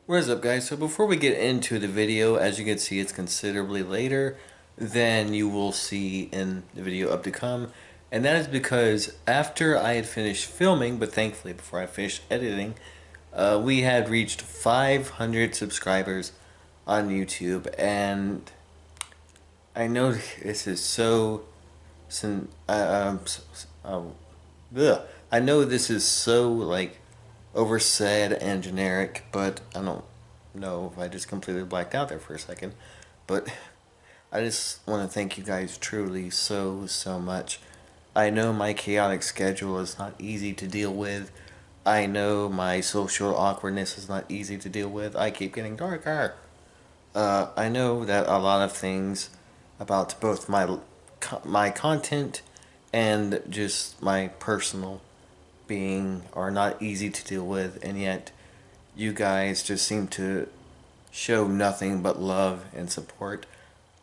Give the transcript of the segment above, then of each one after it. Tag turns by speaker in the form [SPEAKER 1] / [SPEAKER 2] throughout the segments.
[SPEAKER 1] What is up, guys? So before we get into the video, as you can see, it's considerably later than you will see in the video up to come. And that is because after I had finished filming, but thankfully before I finished editing, we had reached 500 subscribers on YouTube. And I know this is so... ugh. I know this is so, like, oversaid and generic, but I don't know if I just completely blacked out there for a second. But I just want to thank you guys truly so much. I know my chaotic schedule is not easy to deal with. I know my social awkwardness is not easy to deal with. I keep getting darker. I know that a lot of things about both my content and just my personal being are not easy to deal with, and yet you guys just seem to show nothing but love and support.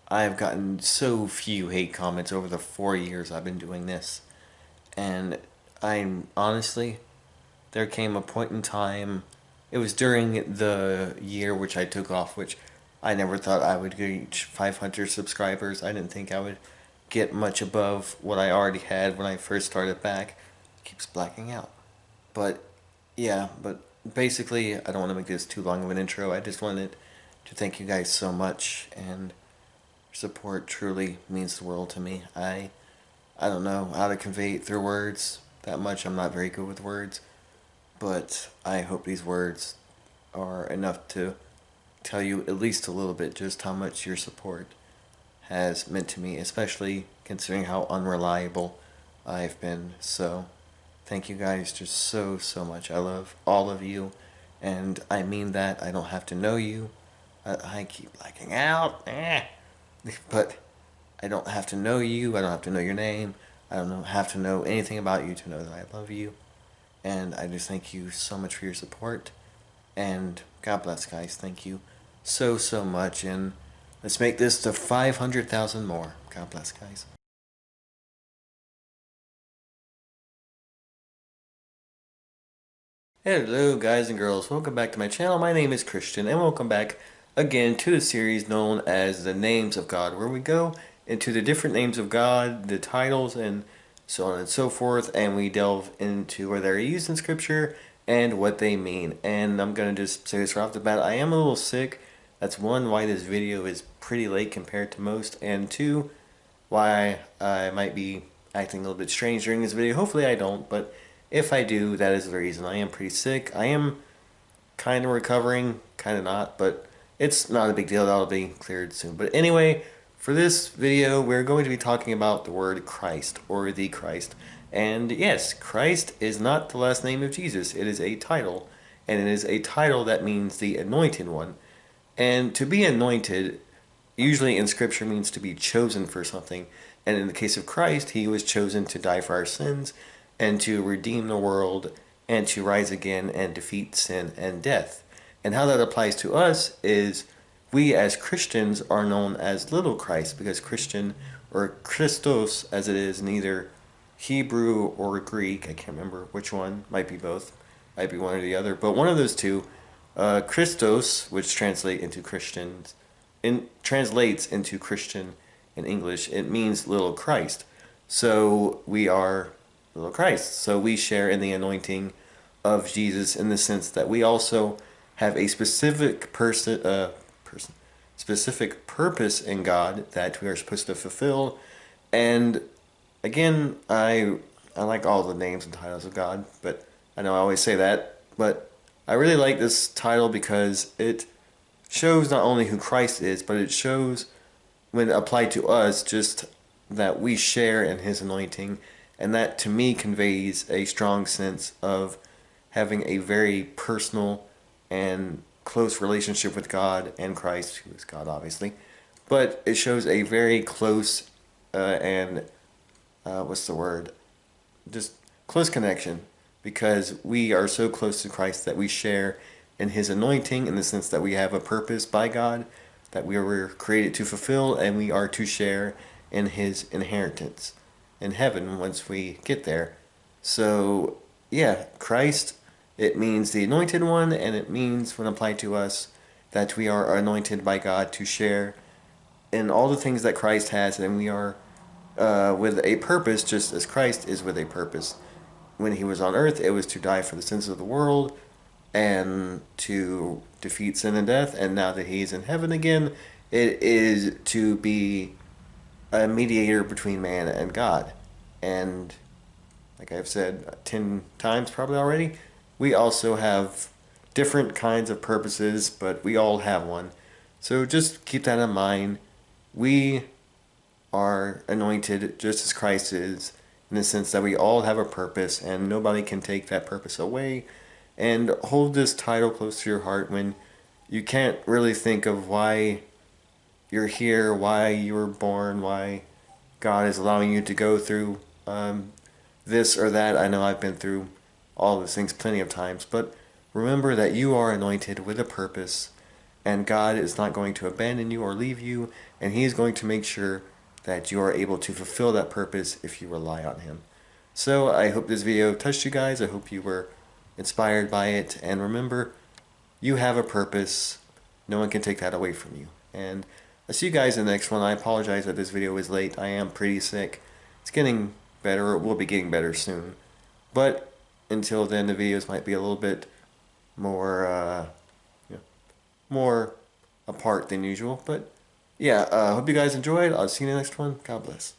[SPEAKER 1] I have gotten so few hate comments over the 4 years I've been doing this, and I'm honestly, there came a point in time, it was during the year which I took off, which I never thought I would reach 500 subscribers. I didn't think I would get much above what I already had when I first started back. It keeps blacking out. But yeah, but basically, I don't want to make this too long of an intro. I just wanted to thank you guys so much, and your support truly means the world to me. I don't know how to convey it through words that much. I'm not very good with words, but I hope these words are enough to tell you at least a little bit just how much your support has meant to me, especially considering how unreliable I've been. So thank you guys just so much. I love all of you, and I mean that. I don't have to know you. I keep blacking out. But I don't have to know you. I don't have to know your name. I don't have to know anything about you to know that I love you. And I just thank you so much for your support. And God bless, guys. Thank you so much. And let's make this to 500,000 more. God bless, guys. Hello, guys and girls. Welcome back to my channel. My name is Christian, and welcome back again to the series known as the Names of God, where we go into the different names of God, the titles, and so on and so forth, and we delve into where they're used in Scripture and what they mean. And I'm going to just say this right off the bat, I am a little sick. That's one, why this video is pretty late compared to most, and two, why I might be acting a little bit strange during this video. Hopefully I don't, but if I do, that is the reason. I am pretty sick. I am kind of recovering, kind of not, but it's not a big deal. That'll be cleared soon. But anyway, for this video, we're going to be talking about the word Christ, or the Christ. And yes, Christ is not the last name of Jesus. It is a title, and it is a title that means the anointed one. And to be anointed, usually in Scripture, means to be chosen for something. And in the case of Christ, he was chosen to die for our sins and to redeem the world and to rise again and defeat sin and death. And how that applies to us is we as Christians are known as little Christ, because Christian, or Christos as it is in either Hebrew or Greek, I can't remember which one, might be both, might be one or the other, but one of those two, Christos, which translates into Christian in English, it means little Christ. So we are little Christ. So we share in the anointing of Jesus in the sense that we also have a specific specific purpose in God that we are supposed to fulfill. And again, I like all the names and titles of God, but I know I always say that, but I really like this title because it shows not only who Christ is, but it shows, when applied to us, just that we share in his anointing, and that to me conveys a strong sense of having a very personal and close relationship with God and Christ, who is God obviously, but it shows a very close and what's the word, just close connection, because we are so close to Christ that we share in his anointing, in the sense that we have a purpose by God that we were created to fulfill, and we are to share in his inheritance in heaven once we get there. So yeah, Christ It means the anointed one, and it means, when applied to us, that we are anointed by God to share in all the things that Christ has, and we are with a purpose, just as Christ is with a purpose. When he was on earth, it was to die for the sins of the world and to defeat sin and death, and now that he's in heaven again, it is to be a mediator between man and God. And like I've said 10 times probably already, we also have different kinds of purposes, but we all have one. So just keep that in mind. We are anointed just as Christ is, in the sense that we all have a purpose and nobody can take that purpose away. And hold this title close to your heart when you can't really think of why you're here, why you were born, why God is allowing you to go through this or that. I know I've been through all those things plenty of times, but remember that you are anointed with a purpose, and God is not going to abandon you or leave you, and He is going to make sure that you are able to fulfill that purpose if you rely on Him. So I hope this video touched you guys. I hope you were inspired by it, and remember, you have a purpose. No one can take that away from you. And I'll see you guys in the next one. I apologize that this video is late. I am pretty sick. It's getting better. It will be getting better soon. But until then, the videos might be a little bit more, more apart than usual. But yeah, hope you guys enjoyed. I'll see you in the next one. God bless.